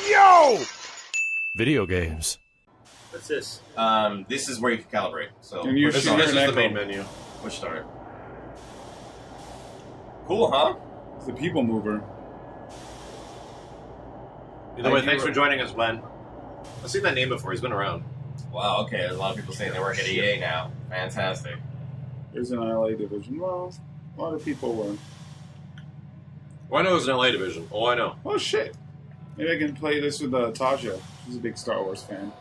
Yo! Video games. What's this? This is where you can calibrate. So And you're this shooting is an the main echo. menu. Push start. Cool, huh? It's the people mover. Either way, thanks for joining us, Glenn. I've seen that name before. He's been around. Wow, okay. There's a lot of people saying they work at EA now. Fantastic. There's an LA division. Well, a lot of people were. Well, I know it was an LA division. Oh, I know. Oh, shit. Maybe I can play this with Tasha. She's a big Star Wars fan.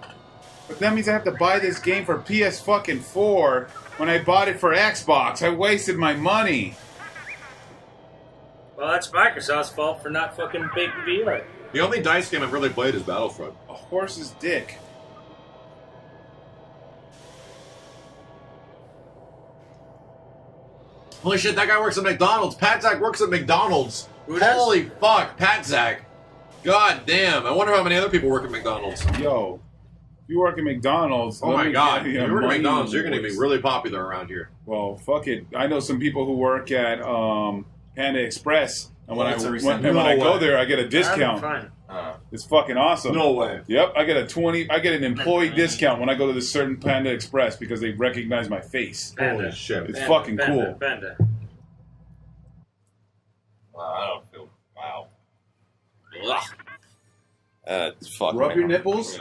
But that means I have to buy this game for PS4 when I bought it for Xbox. I wasted my money. Well, that's Microsoft's fault for not fucking making VR. The only DICE game I've really played is Battlefront. A horse's dick. Holy shit, that guy works at McDonald's. Pat Zach works at McDonald's. Who does? Holy fuck, Pat Zach. God damn. I wonder how many other people work at McDonald's. Yo, you work at McDonald's. Oh let my me god. get If you you work at money McDonald's, you're going to be invoice. really popular around here. Well, fuck it. I know some people who work at Panda Express, and when That's a I recent- when I No go way. there, I get a discount. Fine. It's fucking awesome. No way. Yep, I get an employee discount when I go to this certain Panda Express because they recognize my face. Panda. Holy shit. It's fucking cool. Panda. Wow, I don't feel. Wow. Ugh. It's fucking. Rub your nipples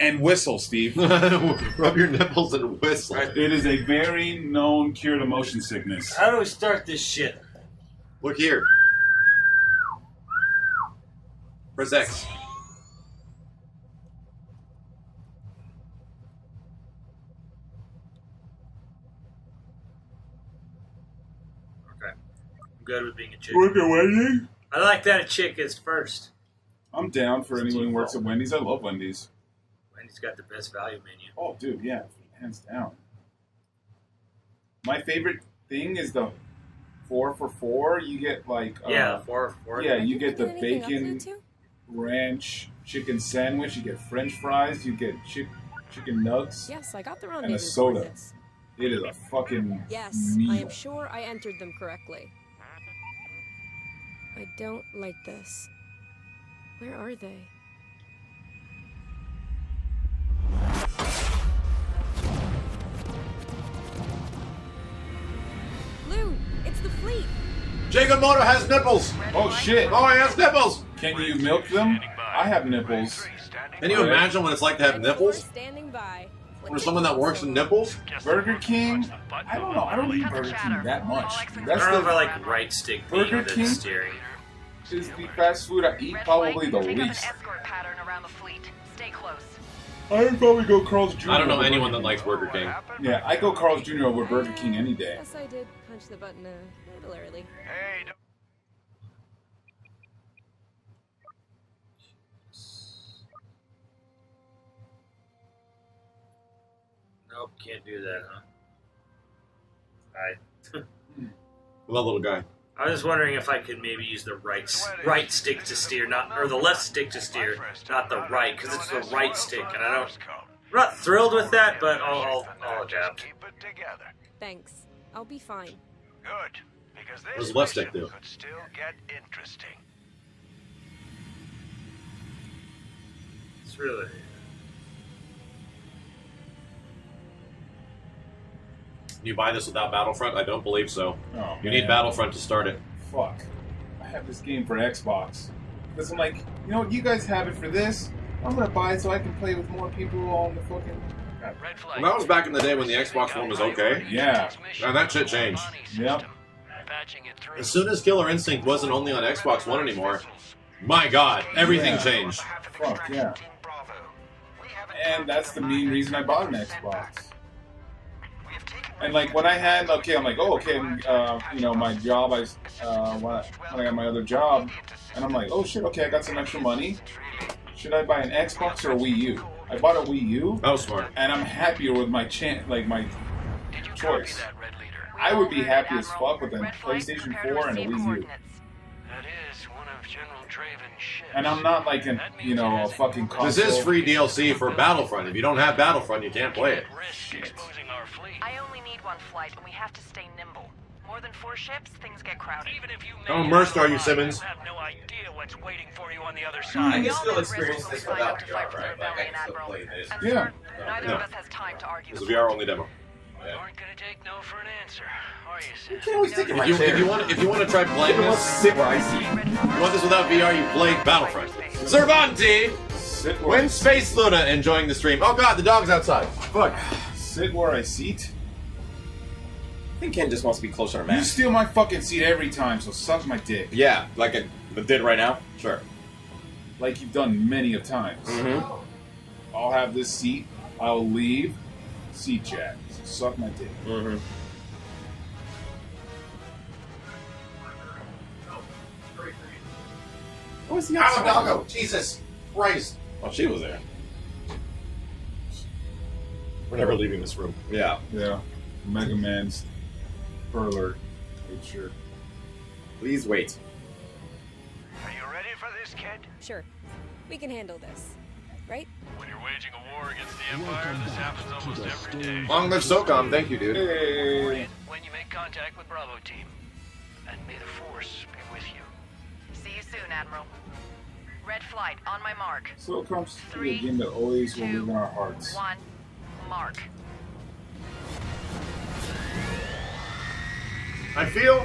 and whistle, Steve. Rub your nipples and whistle. It is a very known cure to motion sickness. How do we start this shit? Look here. Press X. Okay. I'm good with being a chick. Work at Wendy's? I like that a chick is first. I'm down for anyone who works at Wendy's. I love Wendy's. Wendy's got the best value menu. Oh, dude, yeah, hands down. My favorite thing is the 4 for $4. You get like Yeah, four. yeah, you get the Anything else to bacon do, too? ranch chicken sandwich. You get French fries. You get chicken nugs. Yes, I got the And a rendezvous soda. coordinates. It is a fucking Yes, meal. I am sure I entered them correctly. I don't like this. Where are they? Lou, it's the fleet. Jacob Moto has nipples. Oh shit! Oh, he has nipples. Can you milk them? I have nipples. Can you imagine what it's like to have nipples? Standing by. For someone that works in nipples? Burger King? I don't know. I don't eat Burger King that much. I That's don't know if I the like right stick being Burger the King? steering. is the fast food I eat probably the Pick up an least. escort pattern around the fleet. Stay close. I'd probably go Carl's Jr. I don't know over anyone that Burger likes Burger King. Yeah, I go Carl's Jr. over Burger King any day. Yes, I did punch the button a little early. Nope, can't do that, huh? Love little guy. I was just wondering if I could maybe use the right stick to steer, or the left stick to steer, not the right, because it's the right stick, and I'm not thrilled with that, but I'll adapt. Keep it together. Thanks. I'll be fine. Good. Because What does this left stick mission do? could still get interesting. It's really... Can you buy this without Battlefront? I don't believe so. Oh, You need man. Battlefront to start it. Fuck. I have this game for Xbox. Because I'm like, you know what, you guys have it for this. I'm gonna buy it so I can play with more people on the fucking... Red flag. Well, that was back in the day when the Xbox One was okay. Yeah. And that shit changed. Yep. Patching it through. As soon as Killer Instinct wasn't only on Xbox One anymore, my god, everything Yeah. changed. Fuck, yeah. And that's the main reason I bought an Xbox. And like when I had, okay, I'm like, oh, okay, you know, my job, when I got my other job, and I'm like, oh shit, okay, I got some extra money. Should I buy an Xbox or a Wii U? I bought a Wii U, Oh, smart. and I'm happier with my my Did you copy choice. that, Red Leader? I would be happy as fuck with a PlayStation 4 and a Wii U. That is one of General Draven's ships. And I'm not like a fucking console. This is free DLC for Battlefront. If you don't have Battlefront, you can't play it. Risk exposing our fleet. I only need one flight, and we have to stay nimble. More than 4 ships, things get crowded. Even if you Don't may merge star, you Simmons. have no idea what's waiting for you on the other I side. can still experience this without VR, right? Like, I can still play this. And Yeah. sir, neither No. of us has time to argue. It's a VR only demo. You aren't gonna take no for an answer, are you, Sid? can't always take it in my If chair. you want to try playing this, sit where I see. you want this without VR, you play Battlefront. Cervanti! Sit where When Space Luna enjoying the stream. Oh god, the dog's outside. Fuck. Sit where I seat. I think Ken just wants to be closer to You Matt. steal my fucking seat every time, so suck my dick. Yeah, like I did right now? Sure. Like you've done many of times. Mm-hmm. I'll have this seat. I'll leave. Seat chat. So suck my dick. Mm-hmm. What's the Out doggo! Jesus Christ. Oh, she was there. We're never leaving this room. Yeah. Yeah. Mega Man's Perler. Sure. Please wait. Are you ready for this, kid? Sure. We can handle this. Right? When you're waging a war against the Empire, this happens almost every day. Long live SOCOM, thank you, dude. Hey. When you make contact with Bravo Team. And may the Force be with you. See you soon, Admiral. Red flight, on my mark. So it comes to the game that always will live in our hearts. 1, mark. I feel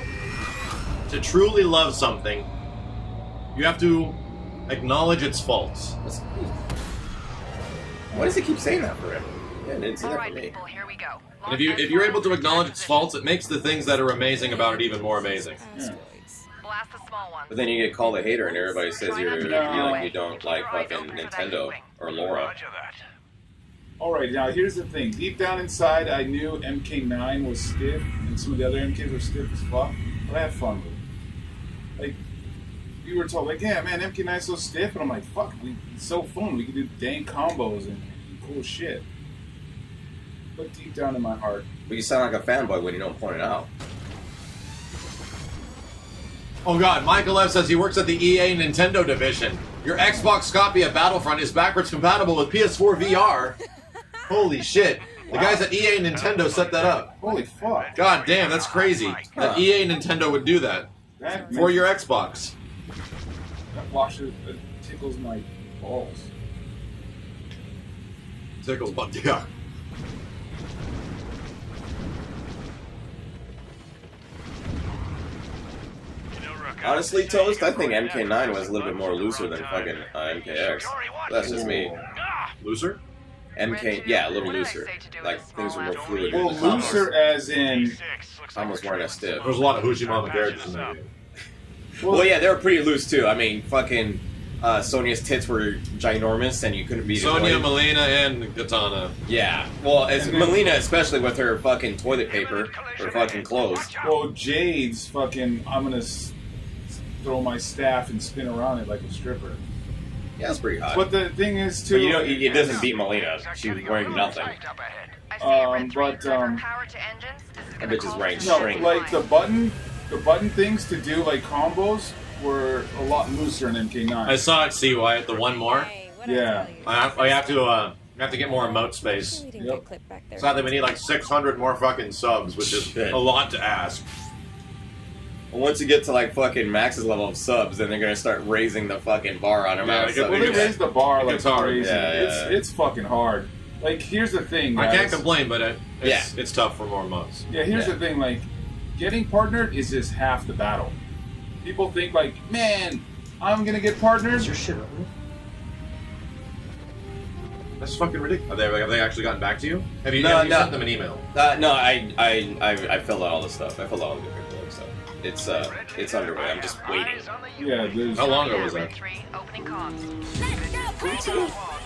to truly love something, you have to acknowledge its faults. Why does he keep saying that for him? Yeah, it didn't say that for Alright, me. people, here we go. And if you're able to acknowledge its faults, it makes the things that are amazing about it even more amazing. Asteroids. Blast the small ones. But then you get called a hater and everybody says you No. don't like fucking Nintendo or Laura. Roger that. Alright, now here's the thing. Deep down inside, I knew MK9 was stiff, and some of the other MKs were stiff as fuck, but I had fun with it. Like, you were told, like, yeah, man, MK9's so stiff, and I'm like, fuck, it's so fun. We can do dang combos and cool shit. But deep down in my heart, But you sound like a fanboy when you don't point it out. Oh god, Michael F. says he works at the EA Nintendo division. Your Xbox copy of Battlefront is backwards compatible with PS4 VR. Holy shit. The guys at EA Nintendo set that up. holy fuck. God damn, that's crazy. That EA Nintendo would do that. That, For your Xbox. that washes, it tickles my balls. Tickles, but yeah. Honestly, Toast, I think MK9 was a little bit more looser than fucking MKX. That's just me. Loser? MK, yeah, a little looser. Like, things were more fluid. in Well, the combos. looser as in... Almost weren't as stiff. There's a lot of Hujimama characters in that game. Well, yeah, they were pretty loose, too. I mean, fucking Sonya's tits were ginormous, and you couldn't beat it. Sonya, Melina, and Katana. Yeah. Well, as Melina, especially with her fucking toilet paper, her fucking clothes. Well, Jade's fucking, I'm gonna throw my staff and spin around it like a stripper. Yeah, that's pretty hot. But the thing is, too... But you know, it doesn't beat Melina. She was wearing nothing. I see red 3, but, power to engines. This is That gonna bitch is call wearing for No, string. like the button things to do like combos were a lot looser in MK9. I saw it, see Wyatt, the one more. Hey, what Yeah. I I have to get more emote space. We didn't Yep. get clipped back there. Sadly, we need like 600 more fucking subs, which is Shit. a lot to ask. Once you get to like fucking Max's level of subs, then they're gonna start raising the fucking bar on him. Yeah, out. it gets- Well, they It's- raised the bar like it's hard. crazy. Yeah, It's fucking hard. Like, here's the thing, guys. I can't complain, but it's tough for more months. Yeah, here's Yeah. the thing. Like, getting partnered is just half the battle. People think like, man, I'm gonna get partners. your shit, That's fucking ridiculous. Have they actually gotten back to you? Have you, No, have you no. sent them an email? No, I filled out all the stuff. I filled out all the paperwork, so it's underway. I'm just waiting. Yeah, there's. How long ago was Red that? 3, opening comms.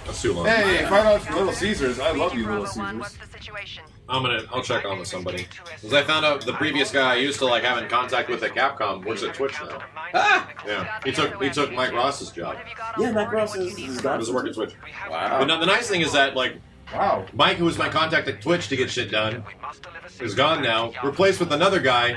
That's too long. Hey, find out Little Caesars. I love you, Little Bravo 1, Caesars. what's the situation? I'll check on with somebody. Because I found out the previous guy I used to like having contact with at Capcom works at Twitch now. Ah! Yeah, he took Mike Ross's job. What have you got Yeah, on Mike board? Ross What do is you need? gone. Does work at Twitch. Wow. But no, the nice thing is that like Wow. Mike, who was my contact at Twitch to get shit done, is gone now. Replaced with another guy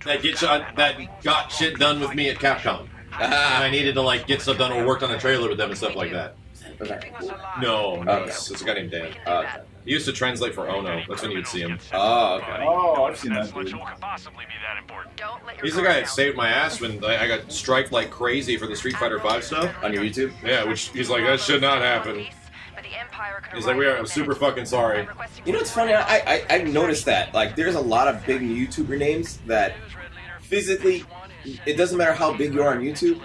that got shit done with me at Capcom. And I needed to like get stuff done or worked on a trailer with them and stuff like that. Was that cool? No, no, Okay. it's a guy named Dan. Okay. He used to translate for Ono. That's when you would see him. Oh, okay. Oh, I've seen that dude. Could possibly be that important. Don't let your He's the guy that saved my ass when I got striked like crazy for the Street Fighter V stuff. On your YouTube? Yeah, which he's like, that should not happen. He's like, I'm super fucking sorry. You know what's funny? I've noticed that. Like, there's a lot of big YouTuber names that physically, it doesn't matter how big you are on YouTube,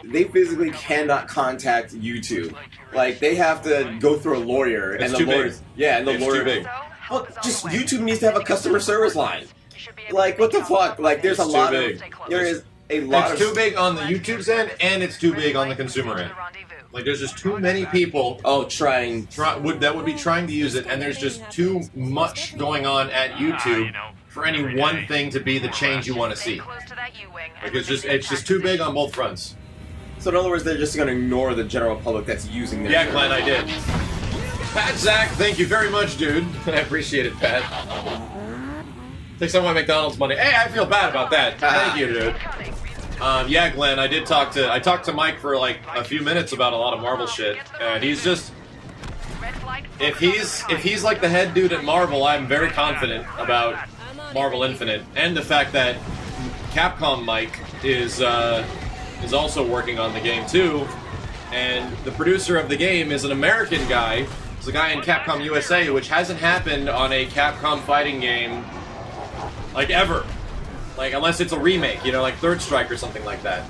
they physically cannot contact YouTube. Like, they have to go through a lawyer, It's and the too big. lawyers, yeah, and the It's lawyer. too big. Well, just YouTube needs to have a customer service line. Like, what the fuck? Like, there's It's a too lot big. of there is a lot It's of too big on the YouTube's end, and it's too big on the consumer end. Like, there's just too many people trying. that would be trying to use it, and there's just too much going on at YouTube for any one thing to be the change you want to see. Like, it's just too big on both fronts. So in other words, they're just going to ignore the general public that's using their. Yeah, service. Glenn, I did. Pat Zach, thank you very much, dude. I appreciate it, Pat. Take some of my McDonald's money. Hey, I feel bad about that. Thank you, dude. Yeah, Glenn, I talked to Mike for like a few minutes about a lot of Marvel shit, and he's just, if he's like the head dude at Marvel, I'm very confident about Marvel Infinite, and the fact that Capcom Mike is also working on the game too, and the producer of the game is an American guy. It's a guy in Capcom USA, which hasn't happened on a Capcom fighting game like ever. Like, unless it's a remake, you know, like Third Strike or something like that.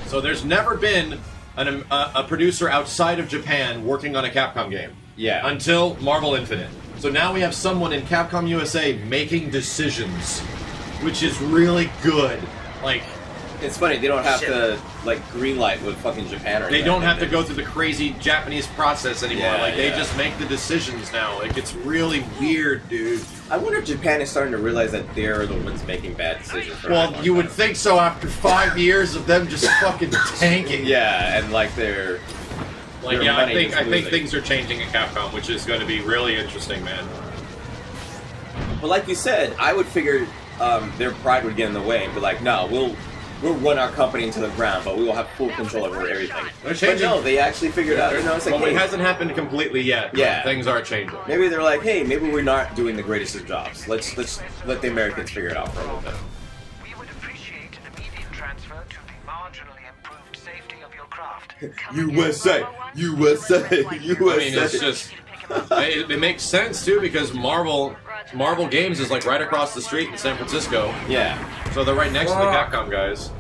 So there's never been a producer outside of Japan working on a Capcom game. Yeah. Until Marvel Infinite. So now we have someone in Capcom USA making decisions, which is really good. Like, It's funny, they don't have to, like, greenlight with fucking Japan or they anything. don't have to go through the crazy Japanese process anymore. Yeah, like, they yeah. just make the decisions now. Like, it's really weird, dude. I wonder if Japan is starting to realize that they're the ones making bad decisions. for Well, everyone. you would think so after 5 years of them just fucking tanking. Yeah, and like they're... Like, their yeah, I money think is losing. things are changing at Capcom, which is going to be really interesting, man. But like you said, I would figure their pride would get in the way and be like, no, we'll run our company into the ground, but we will have full control over everything. They're But changing. no, they actually figured out. You know, it's like, Well, it hey, hasn't happened completely yet. but Yeah. things are changing. maybe they're like, hey, maybe we're not doing the greatest of jobs. Let's let the Americans figure it out for a little bit. We would appreciate an immediate transfer to the marginally improved safety of your craft. USA, USA, USA. I mean, it's just it makes sense too because Marvel Games is like right across the street in San Francisco, Yeah. so they're right next to the Capcom guys.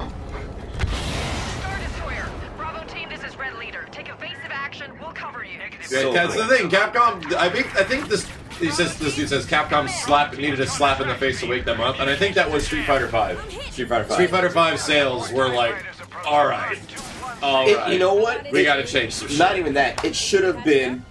Star Destroyer. Bravo team, this is Red Leader. Take evasive action. We'll cover you. So That's the great. thing. Capcom. I think this. This dude says Capcom needed a slap in the face to wake them up, and I think that was Street Fighter V. Street Fighter 5. Street Fighter V sales were like, all right. You know what? We gotta change some shit. Not even that. It should have been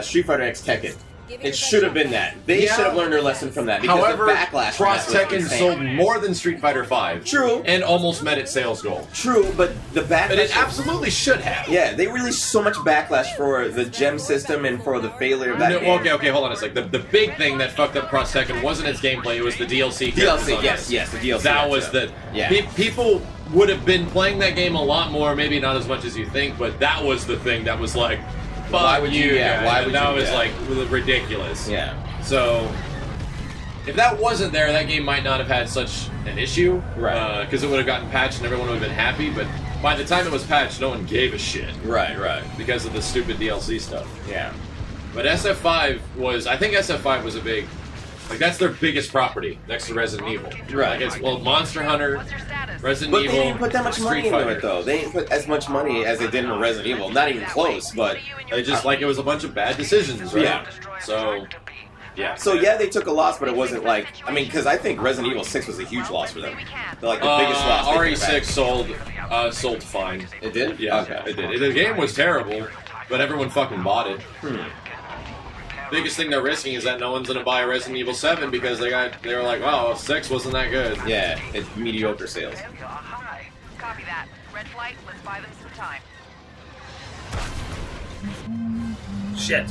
Street Fighter X Tekken. It should have been that. They Yeah. should have learned their lesson from that. Because However, the backlash from Cross that was Tekken insane. sold more than Street Fighter V. True. And almost met its sales goal. True, but the backlash. But it absolutely should have. Yeah, they released so much backlash for the gem system and for the failure of that No, game. okay, hold on a sec. The big thing that fucked up Cross Tekken wasn't its gameplay, it was the DLC. DLC, characters on yes, it. the DLC. That was the... Yeah. People would have been playing that game a lot more, maybe not as much as you think, but that was the thing that was like, fuck Why would you- yeah, guys. why And would that you- was yeah. like ridiculous. Yeah. So, if that wasn't there, that game might not have had such an issue. Right. Because it would have gotten patched and everyone would have been happy, but by the time it was patched, no one gave a shit. Right. Because of the stupid DLC stuff. Yeah. But SF5 was... I think SF5 was a big... Like, that's their biggest property, next to Resident Evil. Right. Like, it's, well, Monster Hunter, What's your status? Resident But Evil, they didn't put that much money Street into Fighter. it, though. They didn't put as much money as they did in Resident Evil. Not even close, but... It just, like, it was a bunch of bad decisions, right? Yeah. So, yeah. So, yeah, they took a loss, but it wasn't like... I mean, because I think Resident Evil 6 was a huge loss for them. They're like the biggest loss. they could have RE6 sold fine. had. It did? Yeah, Okay. it did. The game was terrible, but everyone fucking bought it. Biggest thing they're risking is that no one's gonna buy a Resident Evil 7 because they were like, wow, 6 wasn't that good. Yeah, it's mediocre sales. Copy that. Red Flight, let's buy them some time. Shit.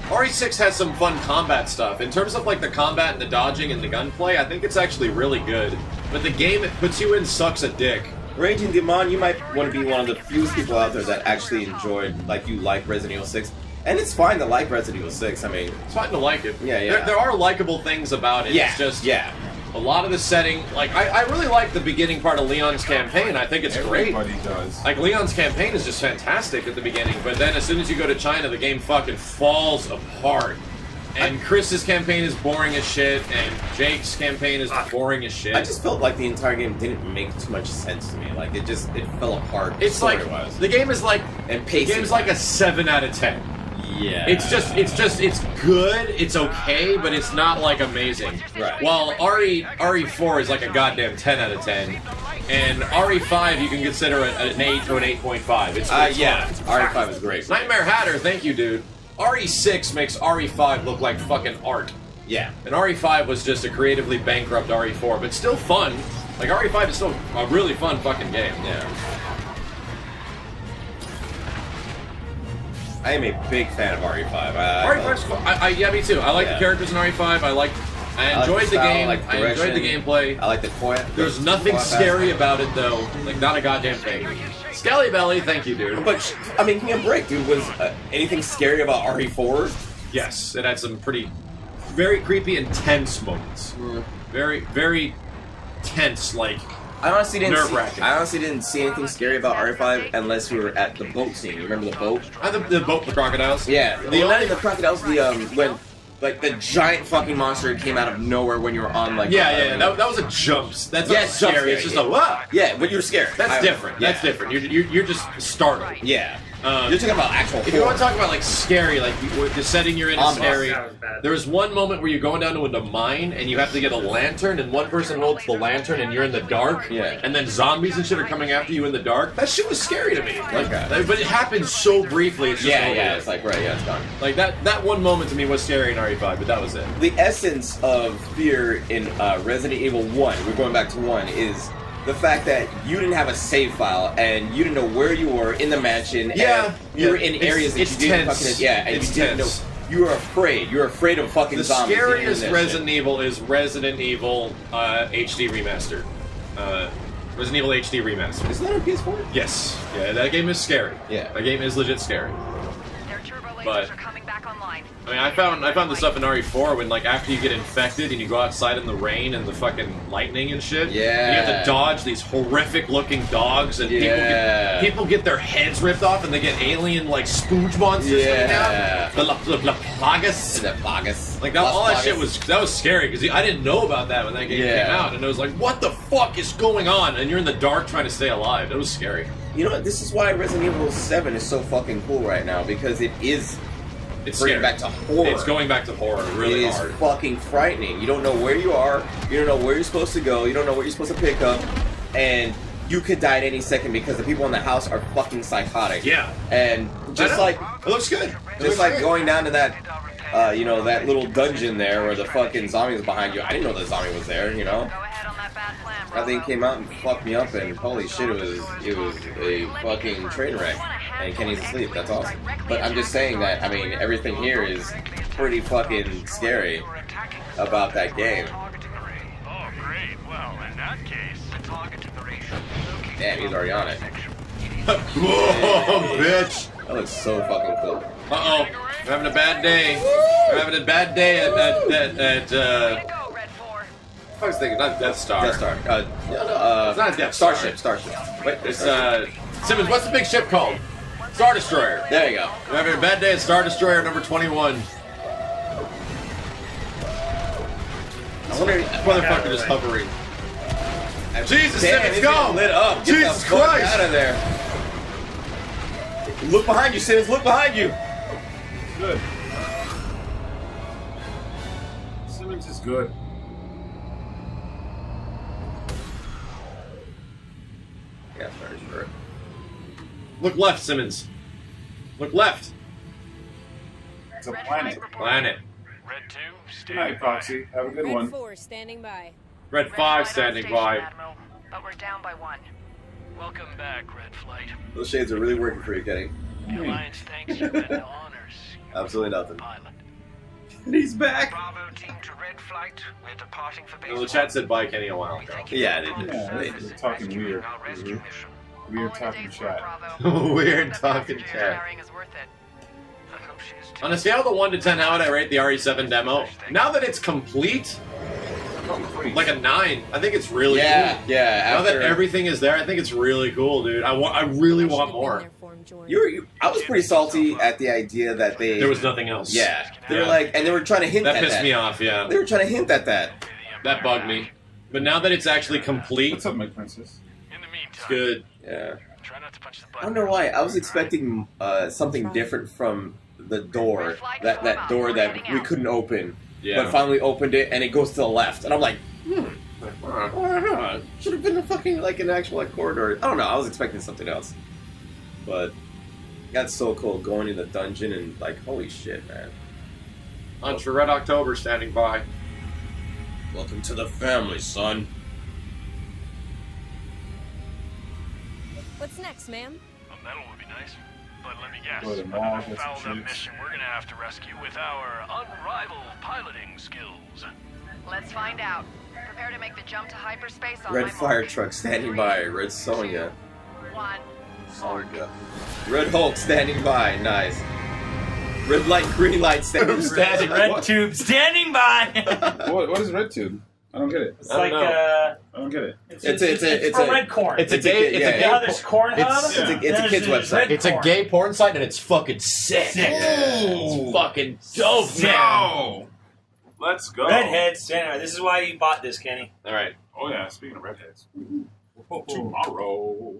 RE6 has some fun combat stuff. In terms of like the combat and the dodging and the gunplay, I think it's actually really good. But the game it puts you in sucks a dick. Raging Demon, you might want to be one of the few people out there that actually enjoyed, like, you like Resident Evil 6. And it's fine to like Resident Evil 6, I mean... It's fine to like it. Yeah. There are likable things about it. Yeah, It's just... yeah. A lot of the setting... Like, I really like the beginning part of Leon's campaign. I think it's great. Everybody does. Like, Leon's campaign is just fantastic at the beginning, but then as soon as you go to China, the game fucking falls apart. And Chris's campaign is boring as shit, and Jake's campaign is boring as shit. I just felt like the entire game didn't make too much sense to me. Like, it fell apart. It's like, the game is like, and the game's like a 7 out of 10. Yeah. It's good, it's okay, but it's not, like, amazing. Right. While RE4 is like a goddamn 10 out of 10, and RE5 you can consider an 8 or an 8.5. It's yeah, fun. RE5 is great. Nightmare Hatter, thank you, dude. RE6 makes RE5 look like fucking art. Yeah. And RE5 was just a creatively bankrupt RE4, but still fun. Like, RE5 is still a really fun fucking game. Yeah. I am a big fan of RE5. RE5's fun. Yeah, me too. I like the characters in RE5. I enjoyed the game. I enjoyed the gameplay. I like the quiet. There's nothing scary about it, though. Like, not a goddamn thing. Scally Belly, thank you, dude. But, I mean, give me a break, dude. Was anything scary about RE4? Yes, it had some very creepy and tense moments. Very, very tense, like, I honestly nerve-wracking. didn't see anything scary about RE5 unless we were at the boat scene. You remember the boat? The boat, the crocodiles? Yeah. Not the crocodiles, when... Like, the giant fucking monster came out of nowhere when you were on, like... That was a jump. That's not scary. It's just a, wah! Yeah, when you're scared. That's different. Yeah. That's different. You're just startled. Yeah. You're talking about actual If you want to talk about, like, scary, like, the setting you're in is scary. That was bad. There was one moment where you're going down into a mine, and you have to get a lantern, and one person holds the lantern, and you're in the dark, and then zombies and shit are coming after you in the dark. That shit was scary to me. Like, but it happens so briefly, it's just it's like, it's done. Like, that one moment to me was scary in RE5, but that was it. The essence of fear in Resident Evil 1, we're going back to 1, is the fact that you didn't have a save file and you didn't know where you were in the mansion. And you were in areas that you didn't fucking... Yeah, and you didn't know... You were afraid. You're afraid of fucking zombies. The scariest Resident Evil is Resident Evil HD Remastered. Resident Evil HD Remastered. Isn't that on PS4? Yes. Yeah, that game is scary. Yeah. That game is legit scary. Their turbo lasers But are coming back online. I mean, I found this stuff in RE4 when, like, after you get infected and you go outside in the rain and the fucking lightning and shit. Yeah. And you have to dodge these horrific-looking dogs, and people get their heads ripped off, and they get alien, like, spooge monsters coming out. The Plagas. The Plagas. Like, all that shit was scary, because I didn't know about that when that game came out, and it was like, what the fuck is going on? And you're in the dark trying to stay alive. It was scary. You know what? This is why Resident Evil 7 is so fucking cool right now, because it's bringing back to horror. It's going back to horror really hard. It is fucking frightening. You don't know where you are. You don't know where you're supposed to go. You don't know what you're supposed to pick up. And you could die at any second because the people in the house are fucking psychotic. Yeah. And just like... It looks good. Just like going down to that... that little dungeon there where the fucking zombie was behind you. I didn't know the zombie was there, you know? Go ahead on that bad plan, That thing came out and fucked me up, and holy shit, it was a fucking train wreck. And Kenny's asleep, that's awesome. But I'm just saying that, I mean, everything here is pretty fucking scary about that game. Oh, great. Well, in that case, target to the ratio. Damn, he's already on it. Whoa, bitch! That looks so fucking cool. Uh-oh. We're having a bad day. We're having a bad day at Go, Red 4. I was thinking, not Death Star. Death Star. It's not Death Star. Starship. Wait, It's, Simmons, what's the big ship called? Star Destroyer. There you go. We're having a bad day at Star Destroyer number 21. I wonder if Motherfucker just hovering. Jesus, damn, Simmons, it's go! getting lit up. Get Jesus the fuck Christ! out of there. Look behind you, Simmons. Look behind you. Good. Simmons is good. Yeah, sure. Look left, Simmons. Look left. It's a planet. Planet. Red 2, Good night, Proxy. Have a good Red one. 4 standing by. Red 5 standing by. Admiral, but we're down by 1. Welcome back, Red Flight. Those shades are really working for you, Kenny. The Alliance thanks you and honors your Absolutely nothing. pilot. And he's back. Bravo team to red flight. We're departing for base. No, the chat said bye Kenny a while ago. Yeah, they did. Yeah, They they're did. talking weird. Our rescue mission. Weird All in a talking day's work, chat. Bravo. Weird The talking passenger chat. sharing is worth it. I hope she is On a scale of 1 to 10, how would I rate the RE7 demo? Now that it's complete, like a 9. I think it's really Yeah, cool. yeah. Now that After everything is there, I think it's really cool, dude. I really want more. I was pretty salty at the idea that they. There was nothing else. Yeah, they were Yeah. like, and they were trying to hint That at pissed that. me off, yeah. They were trying to hint at that. That bugged me. But now that it's actually complete, What's up, my princess? In the it's meantime, good. Yeah. try not to punch the I button. don't know why. I was expecting something different from the door. That door that we couldn't open, Yeah. but finally opened it, and it goes to the left. And I'm like, should have been a fucking like an actual like corridor. I don't know. I was expecting something else, but that's so cool going in the dungeon and like, holy shit, man! Hunter Red October standing by. Welcome to the family, son. What's next, ma'am? A medal would be nice, but let me guess. Go to the mall, Another get some fouled up chicks. mission we're gonna have to rescue with our unrivaled piloting skills. Let's find out. Prepare to make the jump to hyperspace on Red my fire mark. truck standing by. Red Sonja. 1. Sonja. Red Hulk standing by. Nice. Red light, green light standing by. Red tube standing by. What is red tube? I don't get it. It's I don't like know. I don't get it. It's for a- red corn. It's a It's a gay. kid, It's yeah, a yeah. gay. You know, there's corn It's- hub. it's a Then kid's there's website. red It's a corn. gay porn site and it's fucking sick. Sick. It's fucking dope, man. No! Let's go. Redheads. Anyway, this is why you bought this, Kenny. All right. Oh yeah, speaking of redheads. Tomorrow.